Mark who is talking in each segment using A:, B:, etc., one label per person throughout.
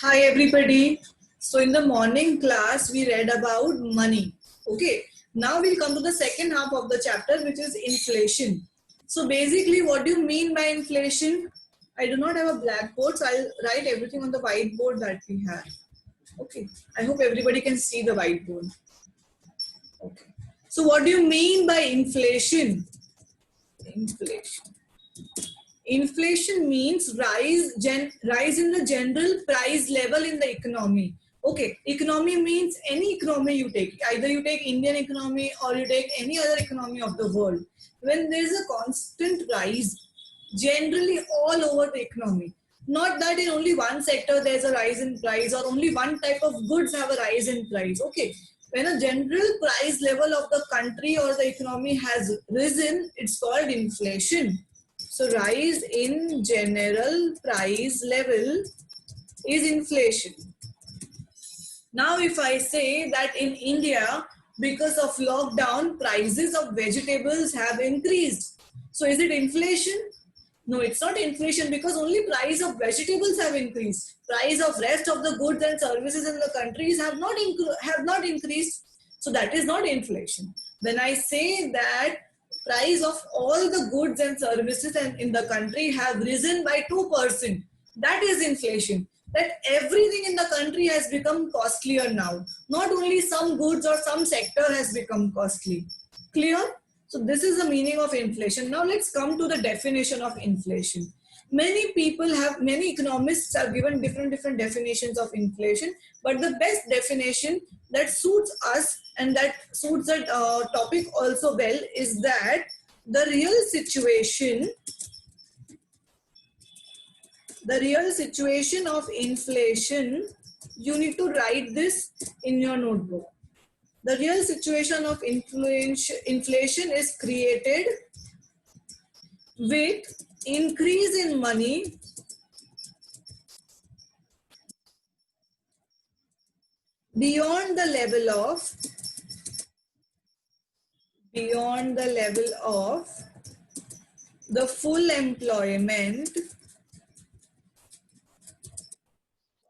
A: Hi everybody. So in the morning class we read about money. Okay. Now we'll come to the second half of the chapter, which is inflation. So basically what do you mean by inflation? I do not have a blackboard, so I'll write everything on the whiteboard that we have. Okay. I hope everybody can see the whiteboard. Okay. So what do you mean by inflation? Inflation. Inflation means rise in the general price level in the economy. Okay, economy means any economy you take. Either you take Indian economy or you take any other economy of the world. When there is a constant rise, generally all over the economy. Not that in only one sector there's a rise in price or only one type of goods have a rise in price. Okay, when a general price level of the country or the economy has risen, it's called inflation. So rise in general price level is inflation. Now if I say that in India, because of lockdown, prices of vegetables have increased. So is it inflation? No, it's not inflation because only price of vegetables have increased. Price of rest of the goods and services in the countries have not increased. So that is not inflation. When I say that price of all the goods and services in the country have risen by 2%, that is inflation. That everything in the country has become costlier now. Not only some goods or some sector has become costly. Clear? So this is the meaning of inflation. Now let's come to the definition of inflation. Many economists have given different definitions of inflation, but the best definition that suits us and that suits the topic also well is that the real situation of inflation, you need to write this in your notebook. The real situation of inflation is created with increase in money beyond the level of the full employment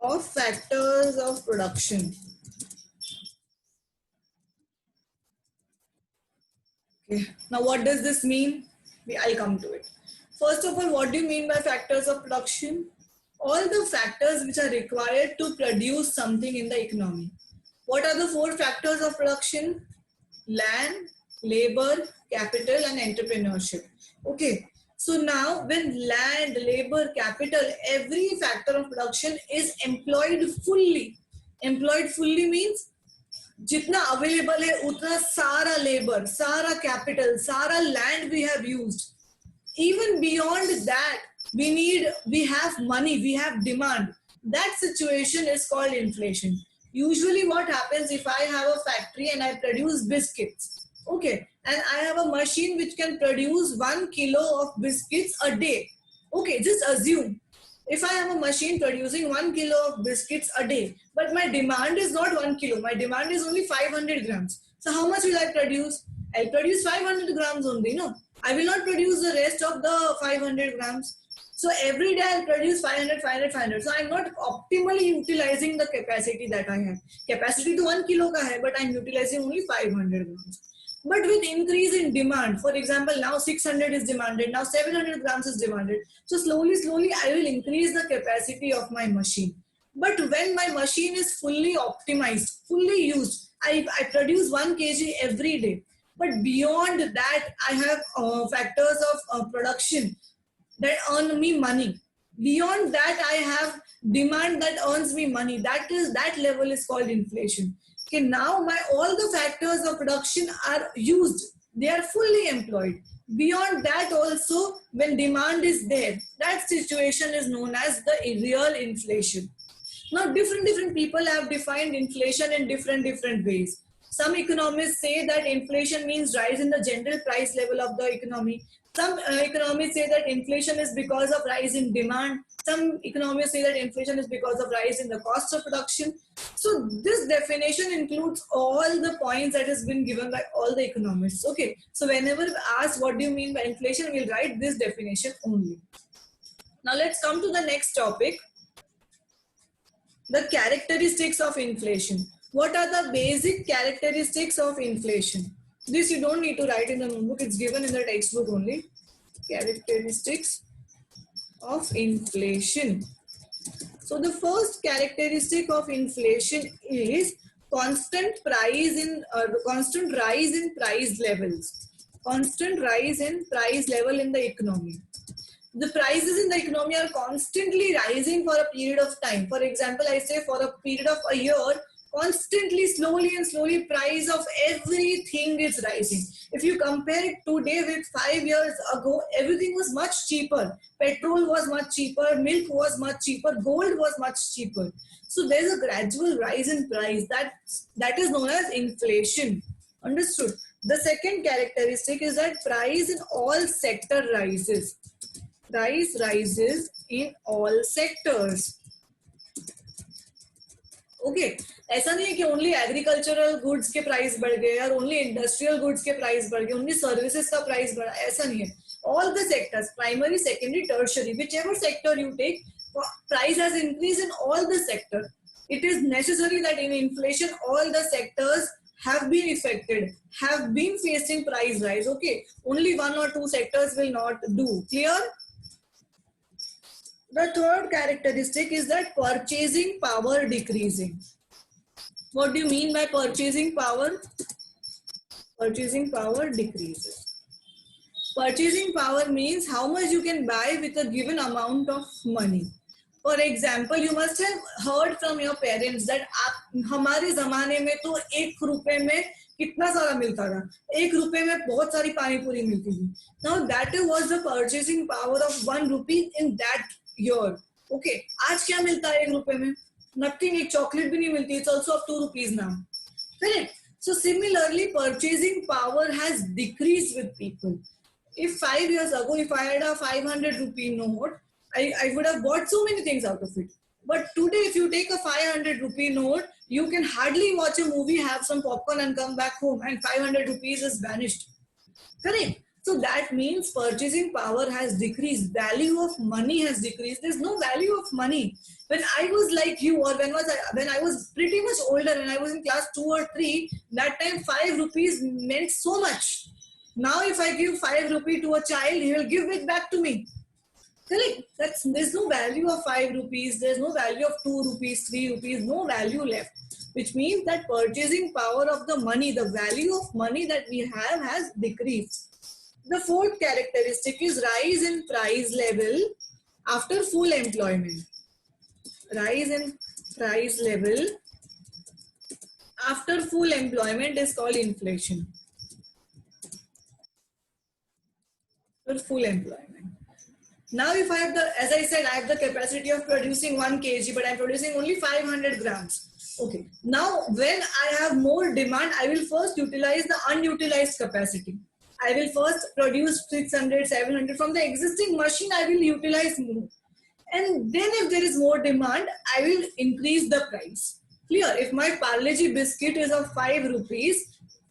A: of factors of production. Okay. Now what does this mean? I'll come to it. First of all, what do you mean by factors of production? All the factors which are required to produce something in the economy. What are the four factors of production? Land, labor, capital, and entrepreneurship. Okay. So now when land, labor, capital, every factor of production is employed fully. Employed fully means जितना available है उतना सारा labour, सारा capital, सारा land we have used. Even beyond that, we have money, we have demand. That situation is called inflation. Usually what happens if I have a factory and I produce biscuits, okay, and I have a machine which can produce 1 kilo of biscuits a day. Okay, just assume if I have a machine producing 1 kilo of biscuits a day, but my demand is not 1 kilo, my demand is only 500 grams. So how much will I produce? I'll produce 500 grams only, no? I will not produce the rest of the 500 grams. So every day I'll produce 500, 500, 500. So I'm not optimally utilizing the capacity that I have. Capacity to 1 kilo ka hai, but I'm utilizing only 500 grams. But with increase in demand, for example, now 600 is demanded, now 700 grams is demanded. So slowly I will increase the capacity of my machine. But when my machine is fully optimized, fully used, I produce 1 kg every day. But beyond that, I have factors of production that earn me money. Beyond that, I have demand that earns me money. That level is called inflation. Okay, now all the factors of production are used. They are fully employed. Beyond that also, when demand is there, that situation is known as the real inflation. Now, different people have defined inflation in different ways. Some economists say that inflation means rise in the general price level of the economy. Some economists say that inflation is because of rise in demand. Some economists say that inflation is because of rise in the cost of production. So this definition includes all the points that has been given by all the economists. Okay, so whenever asked what do you mean by inflation, we'll write this definition only. Now let's come to the next topic. The characteristics of inflation. What are the basic characteristics of inflation? This you don't need to write in the notebook, it's given in the textbook only. Characteristics of inflation. So the first characteristic of inflation is constant rise in price levels. Constant rise in price level in the economy. The prices in the economy are constantly rising for a period of time. For example, I say for a period of a year, constantly, slowly and slowly, price of everything is rising. If you compare it today with 5 years ago, everything was much cheaper. Petrol was much cheaper, milk was much cheaper, gold was much cheaper. So there's a gradual rise in price. That is known as inflation. Understood? The second characteristic is that price in all sector rises. Price rises in all sectors. Okay ऐसा नहीं है कि only agricultural goods के price बढ़ गए और only industrial goods के price बढ़ गए, ओनली सर्विसेज का प्राइस बढ़ा, ऐसा नहीं है. All the sectors, primary, secondary, tertiary, whichever sector you take, price has increased in all the sector. It is necessary that in inflation all the sectors have been affected, have been facing price rise. Okay, only one or two sectors will not do. Clear? The third characteristic is that purchasing power decreasing. What do you mean by purchasing power? Purchasing power decreases. Purchasing power means how much you can buy with a given amount of money. For example, you must have heard from your parents that हमारे जमाने में तो 1 रुपए में कितना सारा मिलता था, 1 रुपए में बहुत सारी पानी पूरी मिलती थी. Now that was the purchasing power of 1 rupee in that year. Okay, आज क्या मिलता है 1 रुपए में? Nothing. एक चॉकलेट भी नहीं मिलती. It's also of 2 rupees now. Correct. So similarly, purchasing power has decreased with people. If 5 years ago, if I had a 500 rupee note, I would have bought so many things out of it. But today, if you take a 500 rupee note, you can hardly watch a movie, have some popcorn and come back home, and 500 rupees is vanished. Correct? So that means purchasing power has decreased. Value of money has decreased. There's no value of money. When I was like you, or when I was pretty much older and I was in class 2 or 3, that time 5 rupees meant so much. Now if I give 5 rupees to a child, he will give it back to me. Correct? There's no value of 5 rupees. There's no value of 2 rupees, 3 rupees, no value left. Which means that purchasing power of the money, the value of money that we have has decreased. The fourth characteristic is rise in price level after full employment. Rise in price level after full employment is called inflation. After full employment. Now if I have as I said, I have the capacity of producing 1 kg, but I'm producing only 500 grams. Okay. Now when I have more demand, I will first utilize the unutilized capacity. I will first produce 600, 700 from the existing machine. I will utilize more, and then if there is more demand, I will increase the price. Clear? If my Parle-G biscuit is of 5 rupees,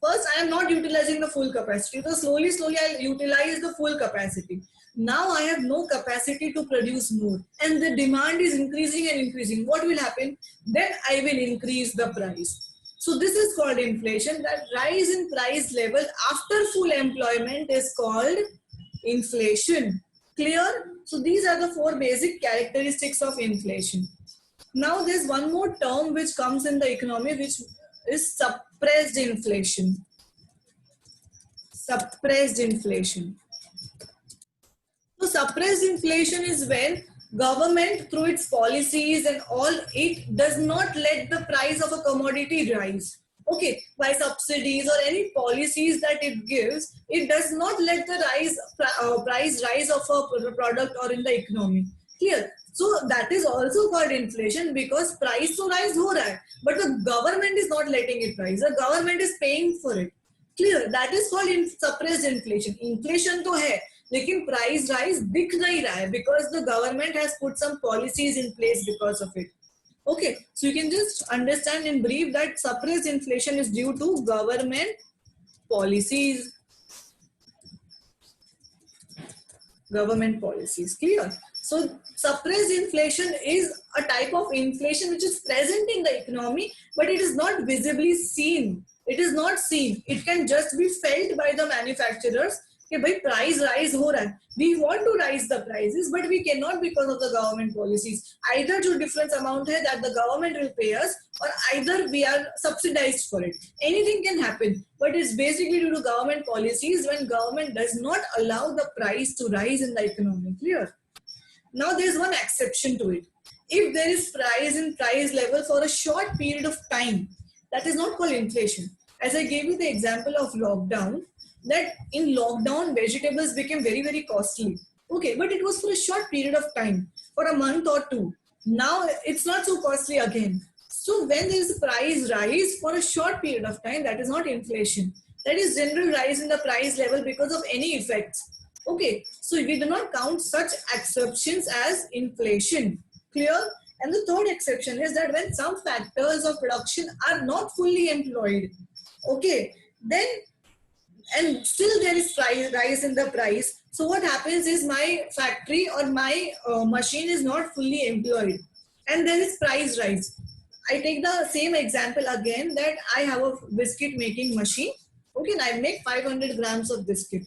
A: first I am not utilizing the full capacity. So slowly I'll utilize the full capacity. Now I have no capacity to produce more, and the demand is increasing and increasing. What will happen? Then I will increase the price. So this is called inflation. That rise in price level after full employment is called inflation. Clear? So these are the 4 basic characteristics of inflation. Now there's one more term which comes in the economy, which is suppressed inflation. Suppressed inflation. So suppressed inflation is when government through its policies and all, it does not let the price of a commodity rise. Okay, by subsidies or any policies that it gives, it does not let the price rise of a product or in the economy. Clear? So that is also called inflation, because price to rise ho raha hai, but the government is not letting it rise. The government is paying for it. Clear? That is called suppressed inflation. Inflation to hai, लेकिन price rise दिख नहीं रहा है because the government has put some policies in place because of it. Okay, so you can just understand in brief that suppressed inflation is due to government policies. Government policies. Clear? So suppressed inflation is a type of inflation which is present in the economy, but it is not visibly seen. It is not seen. It can just be felt by the manufacturers कि भाई price rise हो रहा है. We want to rise the prices, but we cannot because of the government policies. Either जो difference amount है that the government will pay us, or either we are subsidized for it. Anything can happen, but it's basically due to government policies when government does not allow the price to rise in the economy. Clear? Now there's one exception to it. If there is price level for a short period of time, that is not called inflation. As I gave you the example of lockdown, that in lockdown vegetables became very, very costly. Okay, but it was for a short period of time, for a month or two. Now it's not so costly again. So when there is a price rise for a short period of time, that is not inflation. That is general rise in the price level because of any effects. Okay, so we do not count such exceptions as inflation. Clear? And the third exception is that when some factors of production are not fully employed, okay, then and still there is rise in the price. So what happens is my factory or my machine is not fully employed, and there is price rise. I take the same example again that I have a biscuit making machine. Okay, and I make 500 grams of biscuit.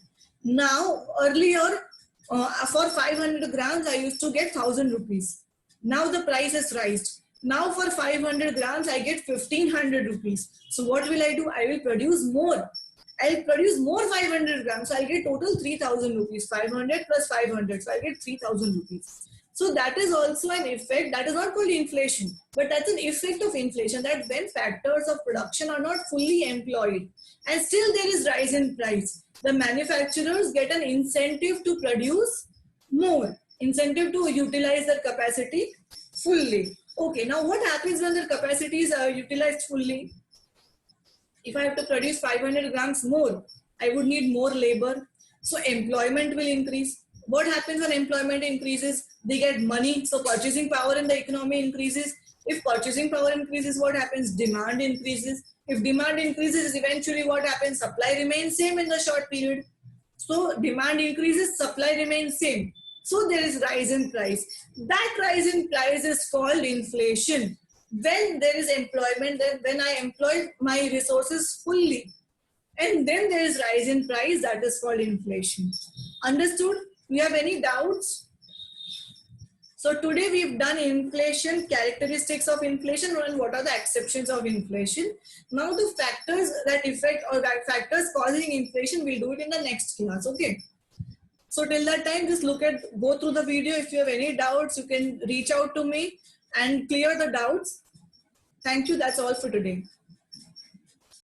A: Now earlier for 500 grams I used to get 1,000 rupees. Now the price has risen. Now for 500 grams I get 1,500 rupees. So what will I do? I will produce more. I'll produce more 500 grams. So I'll get total 3,000 rupees. 500 plus 500. So I'll get 3,000 rupees. So that is also an effect. That is not called inflation, but that's an effect of inflation, that when factors of production are not fully employed and still there is rise in price, the manufacturers get an incentive to produce more, incentive to utilize their capacity fully. Okay, now what happens when their capacities are utilized fully? If I have to produce 500 grams more, I would need more labor. So employment will increase. What happens when employment increases? They get money. So purchasing power in the economy increases. If purchasing power increases, what happens? Demand increases. If demand increases, eventually what happens? Supply remains same in the short period. So demand increases, supply remains same. So there is rise in price. That rise in price is called inflation. When there is employment, then when I employ my resources fully, and then there is rise in price, that is called inflation. Understood? You have any doubts? So today we've done inflation, characteristics of inflation, and what are the exceptions of inflation. Now the factors that affect or factors causing inflation, we'll do it in the next class. Okay. So till that time, just go through the video. If you have any doubts, you can reach out to me and clear the doubts. Thank you. That's all for today.